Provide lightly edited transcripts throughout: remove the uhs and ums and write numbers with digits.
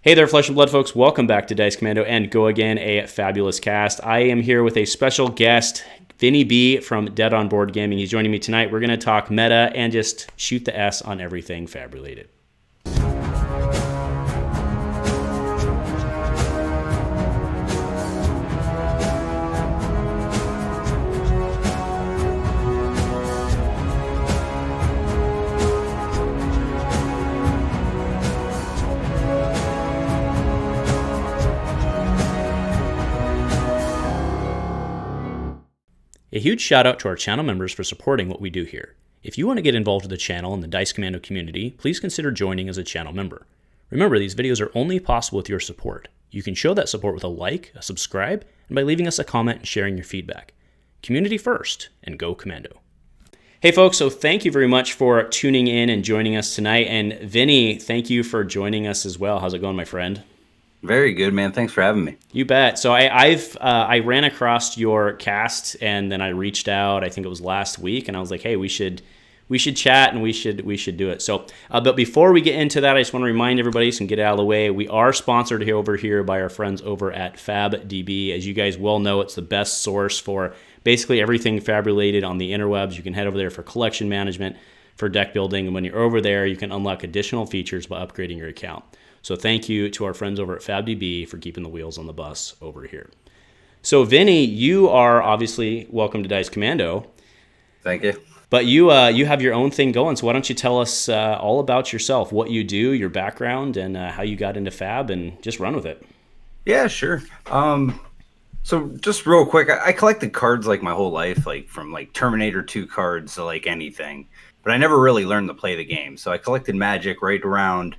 Hey there, Flesh and Blood folks. Welcome back to Dice Commando and Go Again, a fabulous cast. I am here with a special guest, VinnyB from Dead on Board Gaming. He's joining me tonight. We're going to talk meta and just shoot the S on everything fab related. A huge shout out to our channel members for supporting what we do here. If you want to get involved with the channel and the Dice Commando community, please consider joining as a channel member. Remember, these videos are only possible with your support. You can show that support with a like, a subscribe, and by leaving us a comment and sharing your feedback. Community first, and go Commando. Hey folks, so thank you very much for tuning in and joining us tonight. And Vinny, thank you for joining us as well. How's it going, my friend? Very good, man. Thanks for having me. You bet. So I ran across your cast, and then I reached out. I think it was last week, and I was like, "Hey, we should chat, and we should do it." So, but before we get into that, I just want to remind everybody, so get it out of the way. We are sponsored over here by our friends over at FabDB. As you guys well know, it's the best source for basically everything fab related on the interwebs. You can head over there for collection management, for deck building, and when you're over there, you can unlock additional features by upgrading your account. So thank you to our friends over at FabDB for keeping the wheels on the bus over here. So Vinny, you are obviously welcome to Dice Commando. Thank you. But you have your own thing going, so why don't you tell us all about yourself, what you do, your background, and how you got into Fab, and just run with it. Yeah, sure. So just real quick, I collected cards like my whole life, like from like Terminator 2 cards to like anything. But I never really learned to play the game. So I collected Magic right around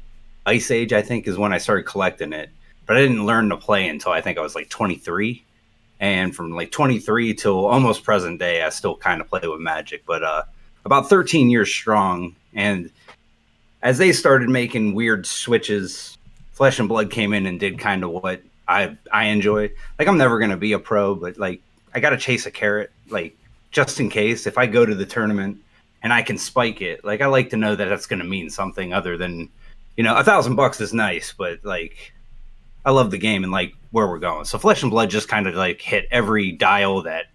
Ice Age, I think, is when I started collecting it. But I didn't learn to play until I think I was like 23. And from like 23 till almost present day, I still kind of play with Magic. But about 13 years strong. And as they started making weird switches, Flesh and Blood came in and did kind of what I enjoy. Like, I'm never going to be a pro, but like, I got to chase a carrot. Like, just in case, if I go to the tournament and I can spike it, like, I like to know that that's going to mean something other than, you know, $1,000 is nice, but like, I love the game and like where we're going. So Flesh and Blood just kind of like hit every dial that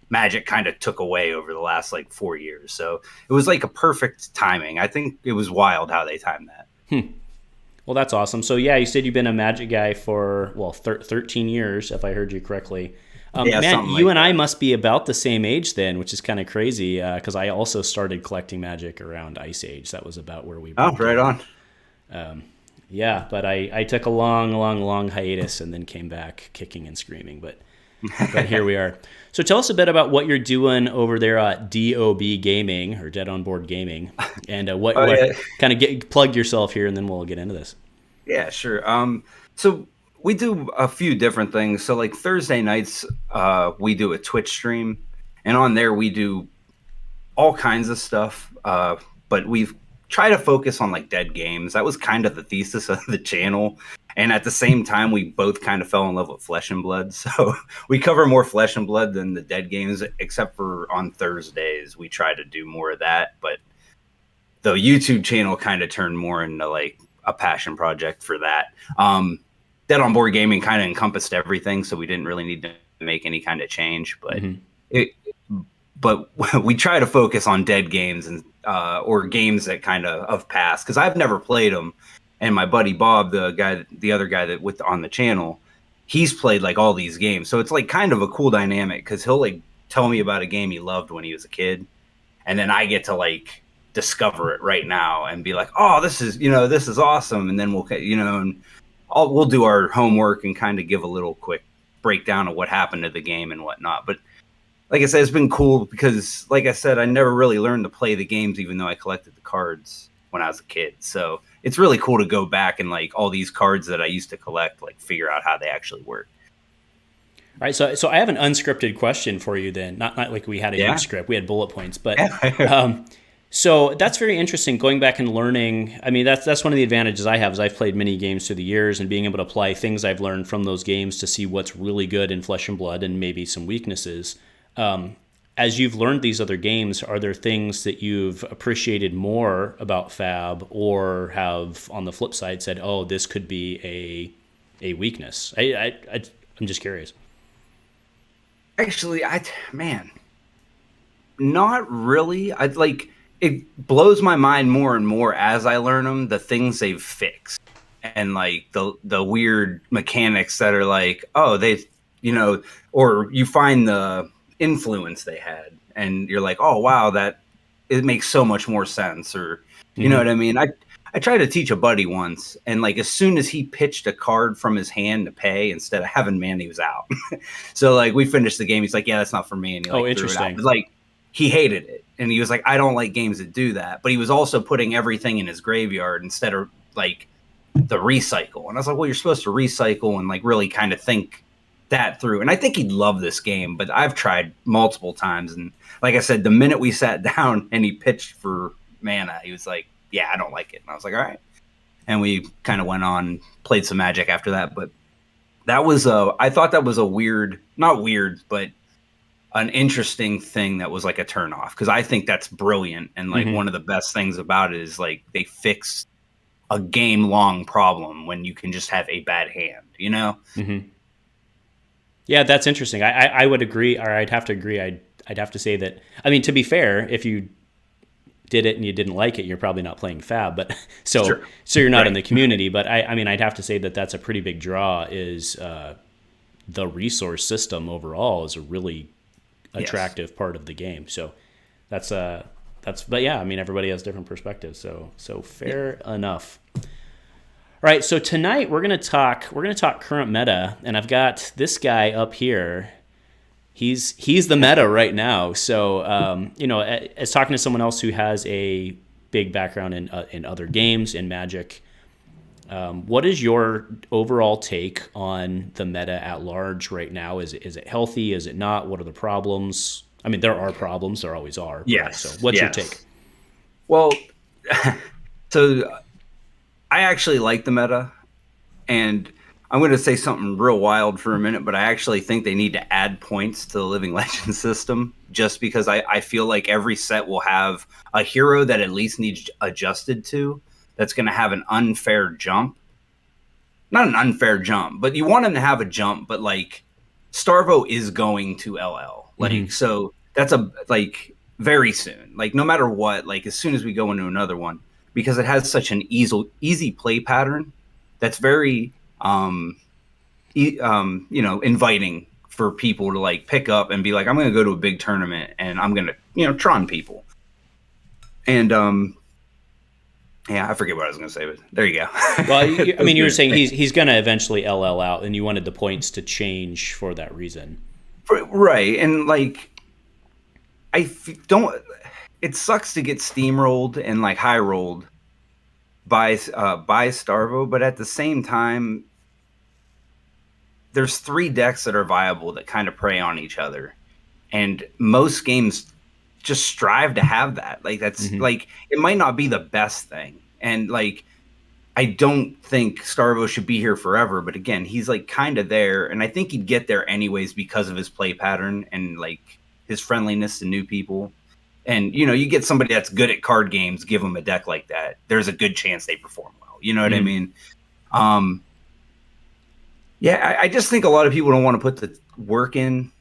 Magic kind of took away over the last like 4 years. So it was like a perfect timing. I think it was wild how they timed that. Well, that's awesome. So yeah, you said you've been a Magic guy for 13 years, if I heard you correctly. Yeah, man, like you and I must be about the same age then, which is kind of crazy because I also started collecting Magic around Ice Age. That was about where we. Oh, right on. Yeah, but I took a long hiatus and then came back kicking and screaming. But here we are. So tell us a bit about what you're doing over there at DOB Gaming or Dead on Board Gaming, and kind of plug yourself here, and then we'll get into this. Yeah, sure. So we do a few different things. So like Thursday nights, we do a Twitch stream, and on there we do all kinds of stuff. But we've try to focus on like dead games. That was kind of the thesis of the channel. And at the same time, we both kind of fell in love with Flesh and Blood. So we cover more Flesh and Blood than the dead games, except for on Thursdays. We try to do more of that. But the YouTube channel kind of turned more into like a passion project for that. Dead on Board Gaming kind of encompassed everything. So we didn't really need to make any kind of change. But but we try to focus on dead games and or games that kind of passed, because I've never played them, and my buddy Bob, the other guy that with on the channel, he's played like all these games. So it's like kind of a cool dynamic, because he'll like tell me about a game he loved when he was a kid, and then I get to like discover it right now and be like, oh, this is awesome, and then we'll do our homework and kind of give a little quick breakdown of what happened to the game and whatnot. But like I said, it's been cool because, like I said, I never really learned to play the games, even though I collected the cards when I was a kid. So it's really cool to go back and like all these cards that I used to collect, like figure out how they actually work. All right, so I have an unscripted question for you then. Not like we had a huge script, we had bullet points, but so that's very interesting. Going back and learning, I mean, that's one of the advantages I have is I've played many games through the years, and being able to apply things I've learned from those games to see what's really good in Flesh and Blood and maybe some weaknesses. as you've learned these other games, are there things that you've appreciated more about Fab, or have on the flip side said, "Oh, this could be a weakness"? I'm just curious. Actually, man, not really. I like it blows my mind more and more as I learn them, the things they've fixed, and like the weird mechanics that are like, oh, they, or you find the influence they had, and you're like, oh wow, that it makes so much more sense, or you know what I mean. I tried to teach a buddy once, and like as soon as he pitched a card from his hand to pay instead of having mana, he was out. So like we finished the game. He's like, yeah, that's not for me. And he like, interesting. threw it out. But, like he hated it, and he was like, I don't like games that do that. But he was also putting everything in his graveyard instead of like the recycle. And I was like, well, you're supposed to recycle and like really kind of think that through. And I think he'd love this game, but I've tried multiple times. And like I said, the minute we sat down and he pitched for mana, he was like, yeah, I don't like it. And I was like, all right. And we kind of went on, played some Magic after that. But that was I thought that was a not weird, but an interesting thing that was like a turnoff. Because I think that's brilliant. And like one of the best things about it is like they fixed a game-long problem when you can just have a bad hand, Yeah, that's interesting. I would agree, or I'd have to agree. I'd have to say that, I mean, to be fair, if you did it and you didn't like it, you're probably not playing Fab, but so you're not in the community. But I mean, I'd have to say that that's a pretty big draw. Is the resource system overall is a really attractive part of the game. So that's but yeah, I mean, everybody has different perspectives. So fair enough. All right, so tonight we're gonna talk current meta, and I've got this guy up here. He's the meta right now. So as talking to someone else who has a big background in other games, in Magic, what is your overall take on the meta at large right now? Is it healthy? Is it not? What are the problems? I mean, there are problems. There always are. Yes. So what's your take? Well, so I actually like the meta, and I'm going to say something real wild for a minute, but I actually think they need to add points to the Living Legend system, just because I feel like every set will have a hero that at least needs adjusted to, that's going to have an unfair jump. Not an unfair jump, but you want him to have a jump, but like Starvo is going to LL. Like, so that's very soon. Like, no matter what, like as soon as we go into another one, because it has such an easy play pattern that's very inviting for people to like pick up and be like, I'm going to go to a big tournament and I'm going to, Tron people. And I forget what I was going to say, but there you go. Well, I mean, you were saying he's going to eventually LL out, and you wanted the points to change for that reason. Right. And like, it sucks to get steamrolled and like high rolled by Starvo, but at the same time, there's 3 decks that are viable that kind of prey on each other, and most games just strive to have that. Like that's like, it might not be the best thing, and like I don't think Starvo should be here forever, but again, he's like kind of there, and I think he'd get there anyways because of his play pattern and like his friendliness to new people. And, you get somebody that's good at card games, give them a deck like that, there's a good chance they perform well. You know what I mean? I just think a lot of people don't want to put the work in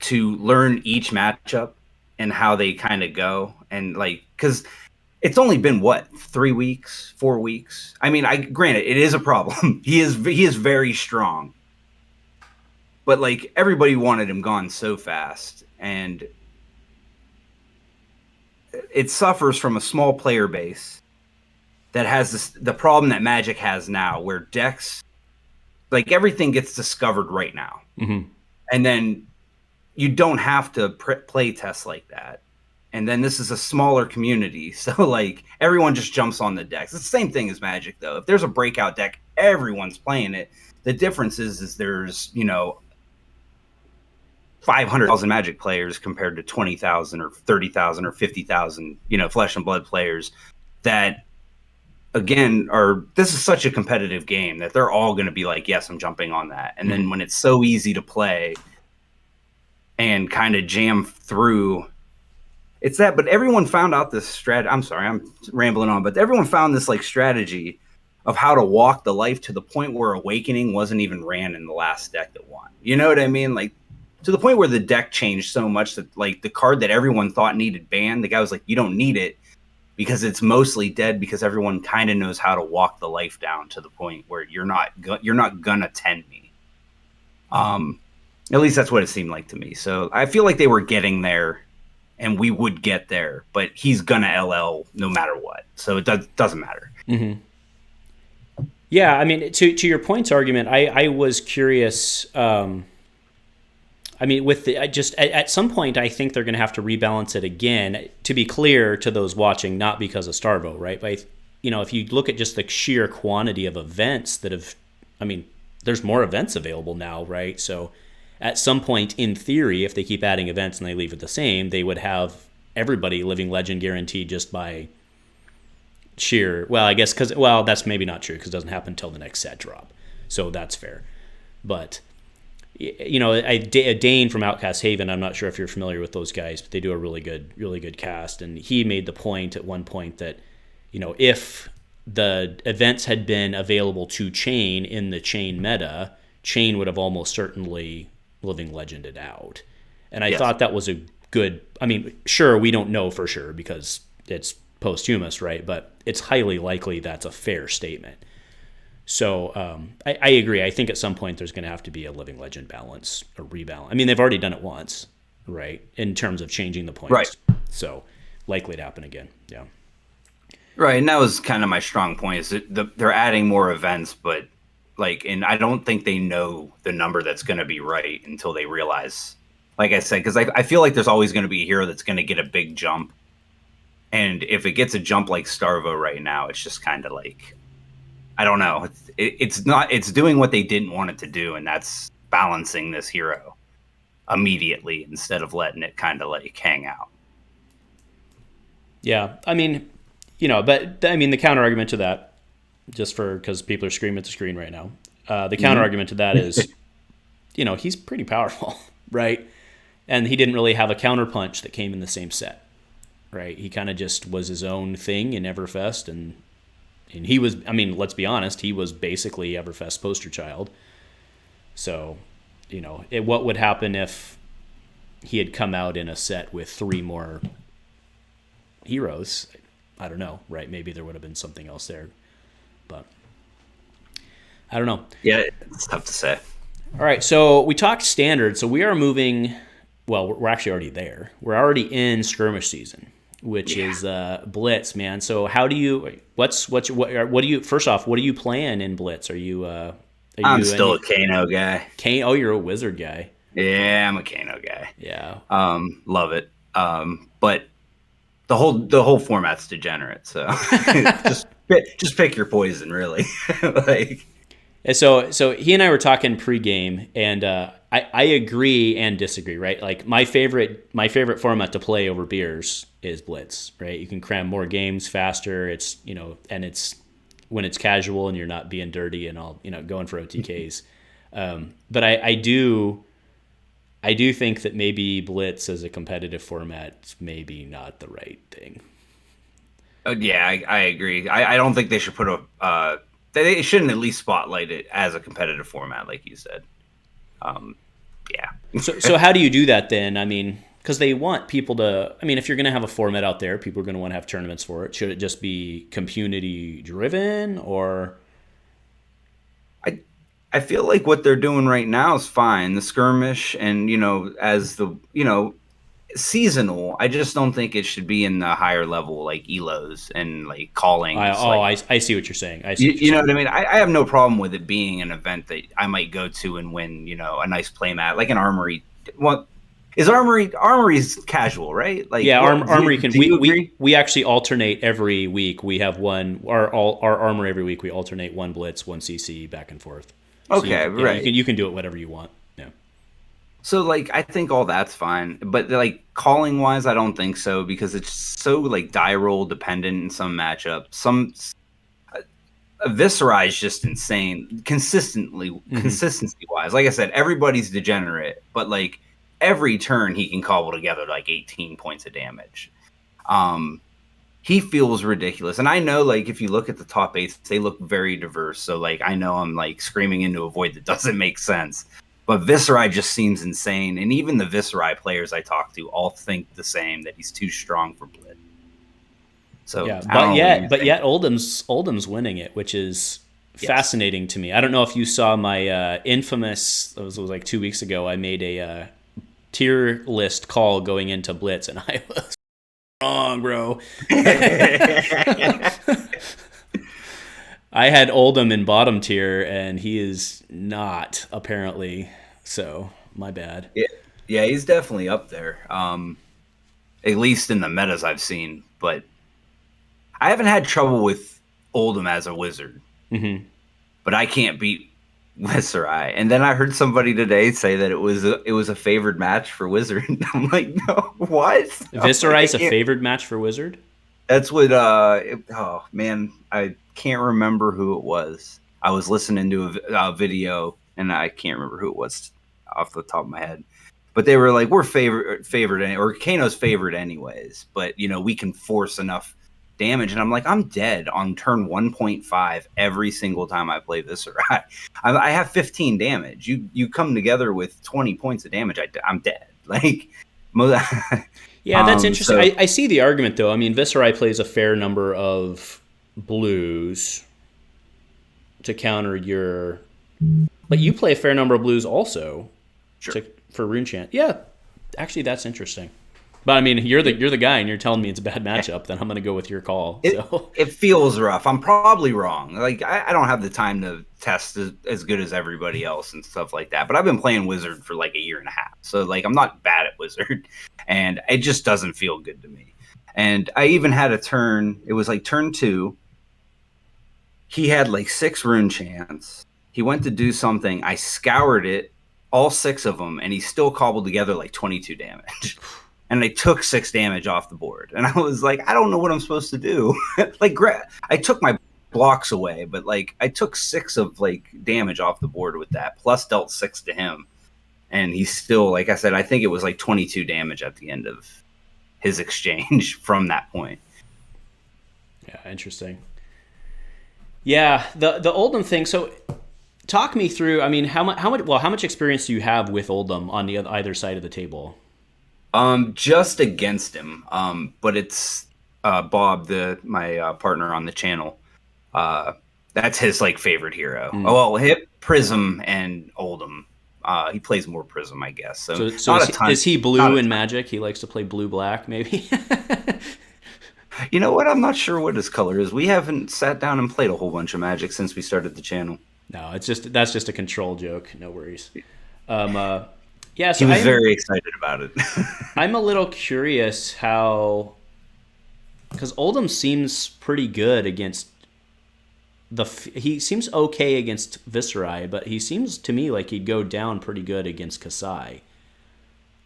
to learn each matchup and how they kind of go. And, like, because it's only been, 3 weeks, 4 weeks? I mean, granted, it is a problem. He is very strong. But, like, everybody wanted him gone so fast. And it suffers from a small player base that has the problem that Magic has now, where decks, like everything gets discovered right now. And then you don't have to play test like that. And then this is a smaller community. So like everyone just jumps on the decks. It's the same thing as Magic though. If there's a breakout deck, everyone's playing it. The difference is there's, 500,000 Magic players compared to 20,000 or 30,000 or 50,000, Flesh and Blood players that, again, this is such a competitive game that they're all going to be like, yes, I'm jumping on that. And then when it's so easy to play and kind of jam through. It's that, but everyone found out this strategy. I'm sorry, I'm rambling on, but everyone found this like strategy of how to walk the life to the point where Awakening wasn't even ran in the last deck that won. You know what I mean? Like to the point where the deck changed so much that like the card that everyone thought needed banned, the guy was like, you don't need it because it's mostly dead because everyone kind of knows how to walk the life down to the point where you're not gonna tend me. At least that's what it seemed like to me. So I feel like they were getting there. And we would get there, but he's gonna LL no matter what, so it doesn't matter. Mm-hmm. Yeah, I mean, to your points argument, I was curious. I mean, with the at some point, I think they're going to have to rebalance it again. To be clear to those watching, not because of Starvo, right? But if you look at just the sheer quantity of events that have, I mean, there's more events available now, right? So at some point, in theory, if they keep adding events and they leave it the same, they would have everybody Living Legend guaranteed just by sheer, well, I guess, that's maybe not true because it doesn't happen until the next set drop. So that's fair. But, Dane from Outcast Haven, I'm not sure if you're familiar with those guys, but they do a really good cast. And he made the point at one point that, if the events had been available to Chane in the Chane meta, Chane would have almost certainly Living Legended out. And I thought that was a good, I mean, sure, we don't know for sure because it's posthumous, right? But it's highly likely that's a fair statement. So I agree. I think at some point there's going to have to be a Living Legend balance, a rebalance. I mean, they've already done it once, right? In terms of changing the points. Right. So likely to happen again. Yeah. Right. And that was kind of my strong point is that they're adding more events, but and I don't think they know the number that's going to be right until they realize, like I said, because I feel like there's always going to be a hero that's going to get a big jump. And if it gets a jump like Starvo right now, it's just kind of like, I don't know. It's doing what they didn't want it to do. And that's balancing this hero immediately instead of letting it kind of like hang out. Yeah. I mean, but I mean, the counter argument to that, just because people are screaming at the screen right now. The counter argument to that is, he's pretty powerful, right? And he didn't really have a counterpunch that came in the same set, right? He kind of just was his own thing in Everfest, and he was, I mean, let's be honest, he was basically Everfest poster child. So, what would happen if he had come out in a set with 3 more heroes? I don't know, right? Maybe there would have been something else there. But I don't know. Yeah, it's tough to say. All right, so we talked standard. So we are moving. Well, we're actually already there. We're already in skirmish season, which is Blitz, man. So how do you? What do you? First off, what are you playing in Blitz? I'm still a Kano guy. Oh, you're a wizard guy. Yeah, I'm a Kano guy. Yeah. Love it. But the whole format's degenerate. So just pick your poison, really. So he and I were talking pregame, and I agree and disagree, right? Like my favorite format to play over beers is Blitz, right? You can cram more games faster. It's and it's when it's casual and you're not being dirty and all going for OTKs. But I do think that maybe Blitz as a competitive format is maybe not the right thing. Yeah, I agree. I don't think they should put they shouldn't at least spotlight it as a competitive format, like you said. Yeah. So how do you do that then? I mean, because they want people to. I mean, if you're going to have a format out there, people are going to want to have tournaments for it. Should it just be community driven, or? I feel like what they're doing right now is fine. The skirmish and as the seasonal. I just don't think it should be in the higher level like elos and like callings. I see what you're saying. You know what I mean? I have no problem with it being an event that I might go to and win, a nice playmat, like an armory. What is armory's casual, right? Like armory can we actually alternate every week. We have our armor every week. We alternate one blitz, one CC back and forth. Okay, so right. You can do it whatever you want. Yeah. So I think all that's fine, but calling wise, I don't think so because it's so die roll dependent in some matchups. Some Viscera is just insane consistency wise. Like I said, everybody's degenerate, but every turn he can cobble together like 18 points of damage. He feels ridiculous. And I know, like, if you look at the top 8s, they look very diverse. So, like, I know I'm, like, screaming into a void that doesn't make sense. But Viserai just seems insane. And even the Viserai players I talk to all think the same, that he's too strong for Blitz. So, yeah, but yet Oldham's winning it, which is fascinating to me. I don't know if you saw my infamous, it was like 2 weeks ago, I made a tier list call going into Blitz, and I was wrong, bro. I had Oldhim in bottom tier, and he is not, apparently. So, my bad. Yeah, he's definitely up there. At least in the metas I've seen. But I haven't had trouble with Oldhim as a wizard. Mm-hmm. But I can't beat Viserai. And then I heard somebody today say that it was a favored match for Wizard. I'm like, no, what? Viserai is a favored match for Wizard? That's what, oh man, I can't remember who it was. I was listening to a video, and I can't remember who it was off the top of my head. But they were like, we're favored, or Kano's favored anyways. But, you know, we can force enough damage. And I'm like, I'm dead on turn 1.5 every single time I play Viserai. I have 15 damage. You come together with 20 points of damage, I'm dead. Like, yeah, that's interesting. So, I see the argument, though. I mean, Viserai plays a fair number of blues to counter your... But you play a fair number of blues also for Rune Chant. Yeah, actually, that's interesting. But I mean, you're the guy, and you're telling me it's a bad matchup. Then I'm going to go with your call. It feels rough. I'm probably wrong. Like I don't have the time to test as good as everybody else and stuff like that. But I've been playing Wizard for like a year and a half, so like I'm not bad at Wizard, and it just doesn't feel good to me. And I even had a turn. It was like turn 2. He had like 6 rune chants. He went to do something. I scoured it, all 6 of them, and he still cobbled together like 22 damage. And I took 6 damage off the board. And I was like, I don't know what I'm supposed to do. Like, I took my blocks away, but like I took 6 of like damage off the board with that, plus dealt 6 to him. And he's still, like I said, I think it was like 22 damage at the end of his exchange from that point. Yeah, interesting. Yeah, the Oldhim thing. So talk me through, I mean, how much experience do you have with Oldhim on the either side of the table? Just against him. But it's Bob, my partner on the channel. That's his like favorite hero. Oh well, hit Prism and Oldhim. He plays more Prism, I guess. So is he blue in Magic? He likes to play blue-black, maybe. You know what? I'm not sure what his color is. We haven't sat down and played a whole bunch of Magic since we started the channel. No, that's just a control joke. No worries. Yeah, so he was very excited about it. I'm a little curious how, because Oldhim seems pretty good against he seems okay against Viserai, but he seems to me like he'd go down pretty good against Kassai.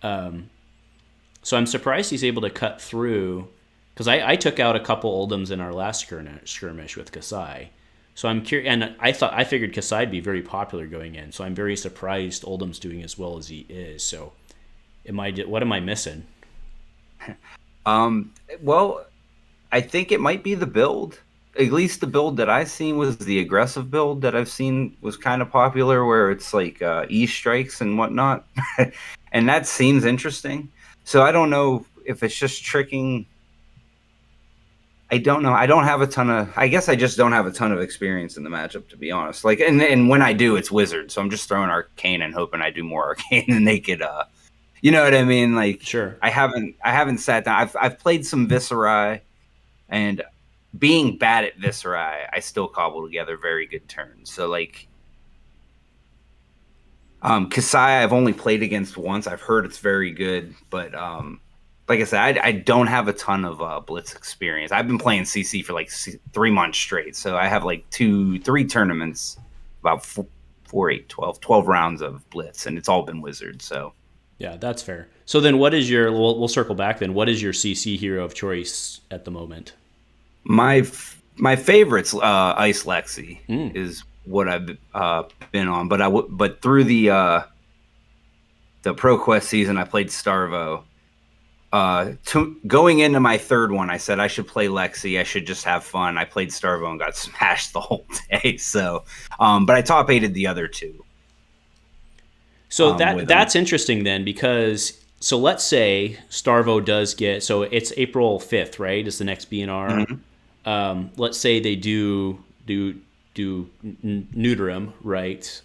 So I'm surprised he's able to cut through, because I took out a couple Oldhims in our last skirmish with Kassai. So I'm curious, and I figured Kassai would be very popular going in. So I'm very surprised Oldham's doing as well as he is. So, what am I missing? Well, I think it might be the build. At least the build that I've seen was the aggressive build that I've seen was kind of popular, where it's like E strikes and whatnot, and that seems interesting. So I don't know if it's just tricking. I don't know. I don't have a ton of... I guess I just don't have a ton of experience in the matchup, to be honest. Like, and when I do, it's Wizard. So I'm just throwing Arcane and hoping I do more Arcane and they could... you know what I mean? Like, sure. I haven't sat down. I've played some Viserai, and being bad at Viserai, I still cobble together very good turns. So, like... Kassai, I've only played against once. I've heard it's very good, but... like I said, I don't have a ton of Blitz experience. I've been playing CC for like 3 months straight. So I have like 3 tournaments, about 4, 8, 12 rounds of Blitz, and it's all been Wizard. So yeah, that's fair. So then what is your, we'll circle back then. What is your CC hero of choice at the moment? My favorite's Ice Lexi is what I've been on. But through the the ProQuest season, I played Starvo. Going into my third one, I said I should play Lexi. I should just have fun. I played Starvo and got smashed the whole day. So, but I top 8'd the other two. So that's interesting then, because so let's say Starvo does get, so it's April 5th, right? Is the next BNR. Mm-hmm. Let's say they do neuter him, right?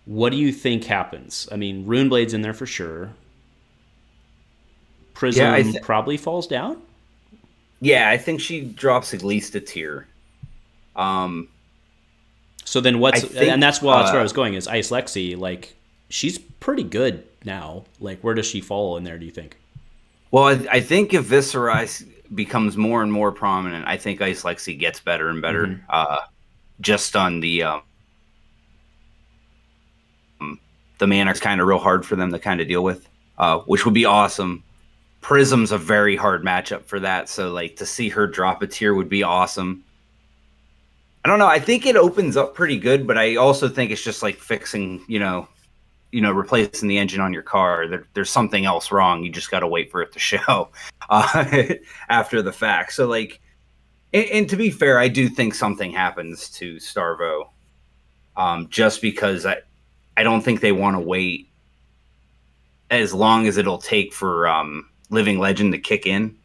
What do you think happens? I mean, Runeblade's in there for sure. Prism probably falls down. Yeah, I think she drops at least a tier. So then and that's where I was going, is Ice Lexi, like, she's pretty good now. Like, where does she fall in there, do you think? Well, I think if Viscerize becomes more and more prominent, I think Ice Lexi gets better and better. Mm-hmm. Just on the Monarch's kind of real hard for them to kind of deal with, which would be awesome. Prism's a very hard matchup for that, so like to see her drop a tier would be awesome. I don't know. I think it opens up pretty good, but I also think it's just like fixing, replacing the engine on your car. There's something else wrong. You just got to wait for it to show after the fact. So like, and to be fair, I do think something happens to Starvo, just because I don't think they want to wait as long as it'll take for Living Legend to kick in.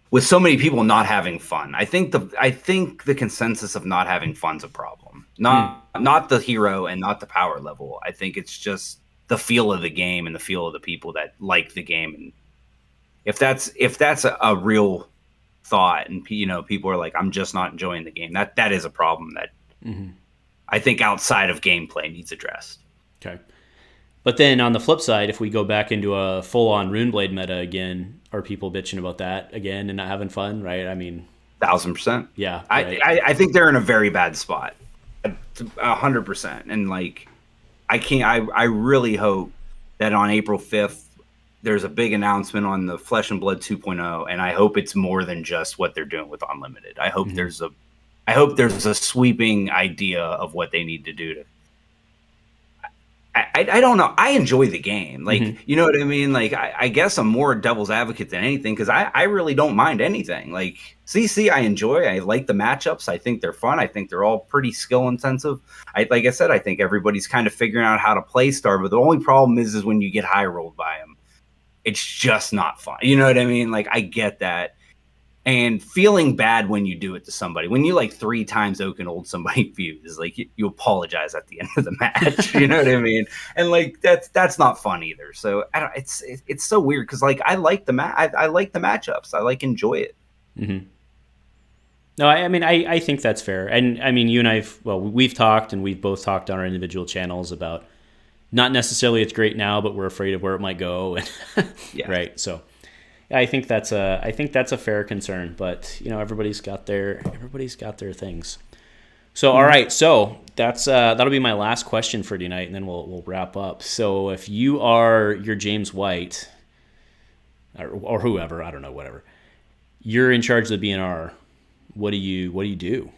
With so many people not having fun, I think the consensus of not having fun's a problem. Not the hero and not the power level. I think it's just the feel of the game and the feel of the people that like the game. And if that's a real thought, and people are like, I'm just not enjoying the game, that is a problem that I think outside of gameplay needs addressed. Okay. But then on the flip side, if we go back into a full-on Runeblade meta again, are people bitching about that again and not having fun, right? I mean, 1,000%. Yeah. Right. I think they're in a very bad spot, 100%. And like, I really hope that on April 5th, there's a big announcement on the Flesh and Blood 2.0, and I hope it's more than just what they're doing with Unlimited. I hope there's a sweeping idea of what they need to do to. I don't know. I enjoy the game. Like, you know what I mean? Like, I guess I'm more devil's advocate than anything, because I really don't mind anything. Like, CC, I enjoy. I like the matchups. I think they're fun. I think they're all pretty skill intensive. Like I said, I think everybody's kind of figuring out how to play Star, but the only problem is when you get high rolled by them, it's just not fun. You know what I mean? Like, I get that. And feeling bad when you do it to somebody, when you like 3 times Oaken Old somebody views, like you apologize at the end of the match. You know what I mean? And like that's not fun either. So it's so weird, because like I like the matchups. I like enjoy it. Mm-hmm. No, I mean I think that's fair. And I mean, you and we've talked, and we've both talked on our individual channels about not necessarily it's great now, but we're afraid of where it might go. Yeah. Right. So. I think that's a fair concern, but everybody's got their things. So all right, so that'll be my last question for tonight, and then we'll wrap up. So if you are your James White or whoever, I don't know, whatever, you're in charge of the BNR, what do you do?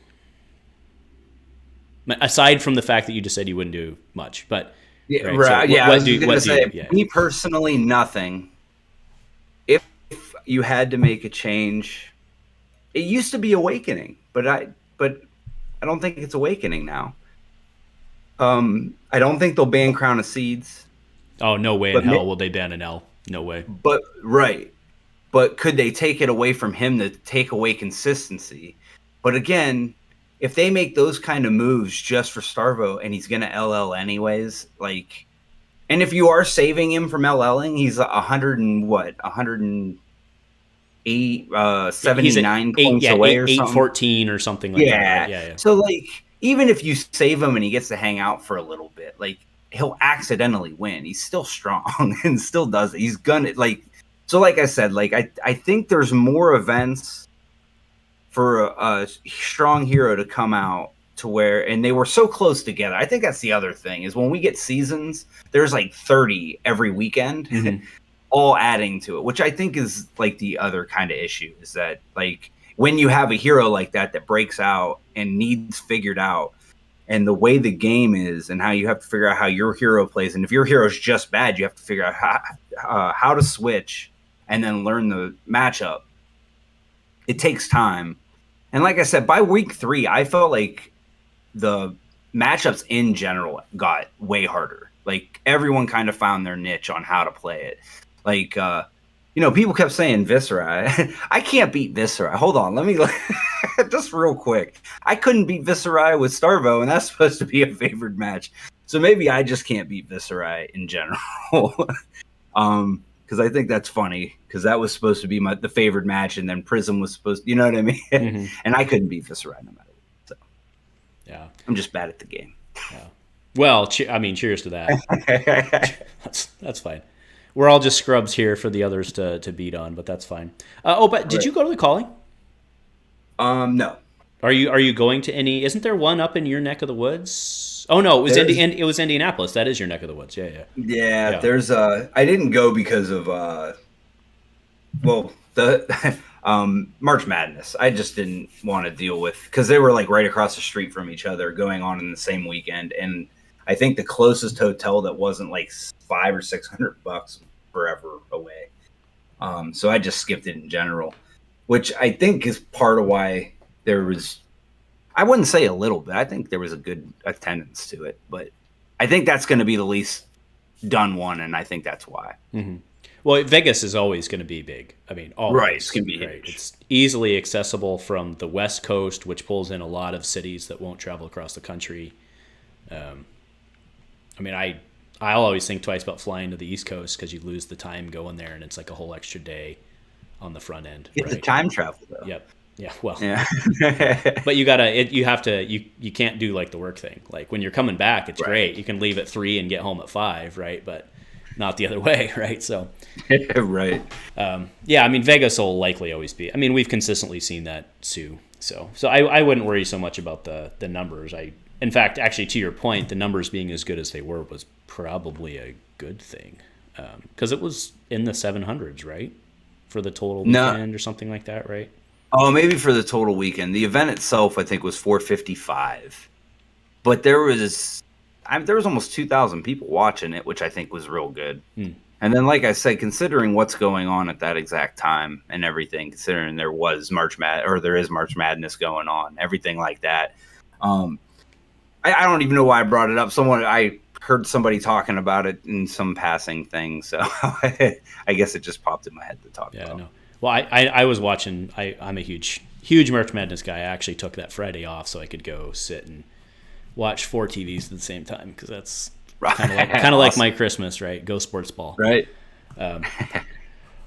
Aside from the fact that you just said you wouldn't do much, but yeah, right. So yeah, what do you? Me personally, nothing. If you had to make a change, it used to be Awakening, but I don't think it's Awakening now. I don't think they'll ban Crown of Seeds. Oh, no way in hell will they ban an L. No way. But could they take it away from him to take away consistency? But again, if they make those kind of moves just for Starvo, and he's gonna LL anyways, like. And if you are saving him from LLing, he's 79 points away or something. 814 or something like that. Right? Yeah. So, like, even if you save him and he gets to hang out for a little bit, like, he'll accidentally win. He's still strong and still does it. He's gonna, like, so like I said, like, I think there's more events for a strong hero to come out to where, and they were so close together. I think that's the other thing, is when we get seasons, there's like 30 every weekend, all adding to it, which I think is like the other kind of issue, is that like when you have a hero like that breaks out and needs figured out, and the way the game is, and how you have to figure out how your hero plays. And if your hero is just bad, you have to figure out how to switch and then learn the matchup. It takes time. And like I said, by week 3, I felt like the matchups in general got way harder. Like everyone kind of found their niche on how to play it. Like, people kept saying Viserai. I can't beat Viserai. Hold on. Let me just real quick. I couldn't beat Viserai with Starvo, and that's supposed to be a favored match. So maybe I just can't beat Viserai in general. Because I think that's funny, because that was supposed to be the favored match, and then Prism was supposed to, you know what I mean? Mm-hmm. And I couldn't beat Viserai no matter what. So yeah, I'm just bad at the game. Yeah. Well, cheers to that. That's fine. We're all just scrubs here for the others to beat on, but that's fine. But did you go to the calling? No. Are you going to any? Isn't there one up in your neck of the woods? Oh no, it was Indianapolis. That is your neck of the woods. Yeah. Yeah. There's I didn't go because of the March Madness. I just didn't want to deal with, because they were like right across the street from each other, going on in the same weekend, and I think the closest hotel that wasn't like $500 or $600 forever away. So I just skipped it in general, which I think is part of why there was, I wouldn't say a little bit, I think there was a good attendance to it, but I think that's going to be the least done one, and I think that's why. Mm-hmm. Well, Vegas is always going to be big. I mean, always. Right, it's going to be huge. It's easily accessible from the West Coast, which pulls in a lot of cities that won't travel across the country. I'll always think twice about flying to the East Coast, because you lose the time going there, and it's like a whole extra day on the front end. It's the time travel, though. Yep. Yeah. Well. Yeah. But you can't do like the work thing. Like when you're coming back, it's great. You can leave at 3 and get home at 5, right? But not the other way, right? So. Right. Vegas will likely always be. We've consistently seen that too. So I wouldn't worry so much about the numbers. In fact, actually, to your point, the numbers being as good as they were was probably a good thing, because it was in the 700s, right, for the total weekend or something like that, right? Oh, maybe for the total weekend. The event itself, I think, was 455, but there was almost 2,000 people watching it, which I think was real good. And then, like I said, considering what's going on at that exact time and everything, considering there is March Madness going on, everything like that. I don't even know why I brought it up. I heard somebody talking about it in some passing thing, so I guess it just popped in my head to talk about. No. Well, I was watching. I'm a huge March Madness guy. I actually took that Friday off so I could go sit and watch 4 TVs at the same time, because that's kind of awesome. Like my Christmas, right? Go sports ball. Right. All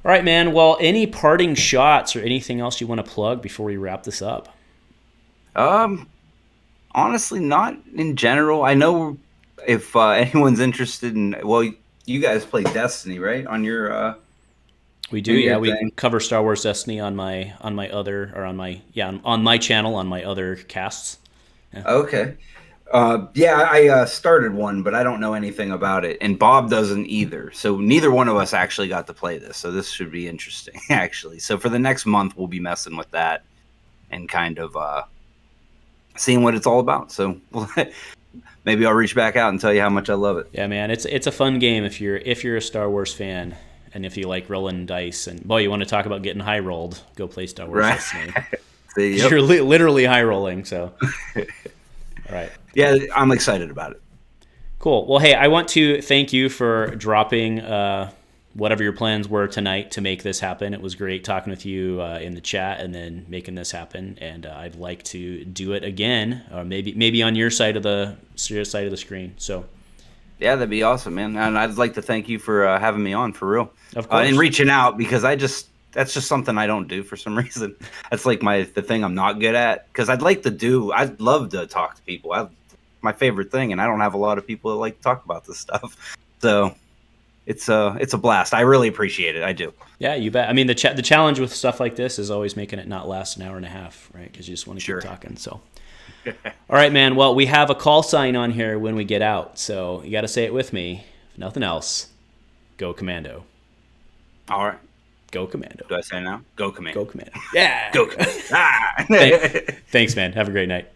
right, man. Well, any parting shots or anything else you want to plug before we wrap this up? Honestly, not in general. I know if anyone's interested in, you guys play Destiny, right? On your we do, yeah. We cover Star Wars Destiny on my channel, on my other casts. Yeah. Okay. I started one, but I don't know anything about it, and Bob doesn't either. So neither one of us actually got to play this. So this should be interesting, actually. So for the next month, we'll be messing with that and kind of seeing what it's all about. So maybe I'll reach back out and tell you how much I love it. Yeah, man, it's a fun game if you're a Star Wars fan, and if you like rolling dice, and you want to talk about getting high rolled, go play Star Wars Destiny. Yep. You're literally high rolling. So, all right. Yeah, I'm excited about it. Cool. Well, hey, I want to thank you for dropping whatever your plans were tonight to make this happen. It was great talking with you in the chat and then making this happen. And I'd like to do it again, or maybe on your side of the screen. So, yeah, that'd be awesome, man. And I'd like to thank you for having me on, for real. Of course. And reaching out, because that's just something I don't do for some reason. That's like the thing I'm not good at, because I'd love to talk to people. My favorite thing, and I don't have a lot of people that like to talk about this stuff. So it's a blast. I really appreciate it. I do. Yeah, you bet. The challenge with stuff like this is always making it not last an hour and a half, right? Because you just want to keep talking. So, all right, man. Well, we have a call sign on here when we get out, so you got to say it with me. If nothing else, go Commando. All right. Go Commando. Do I say it now? Go Commando. Go Commando. Yeah. Go Commando. Thanks, man. Have a great night.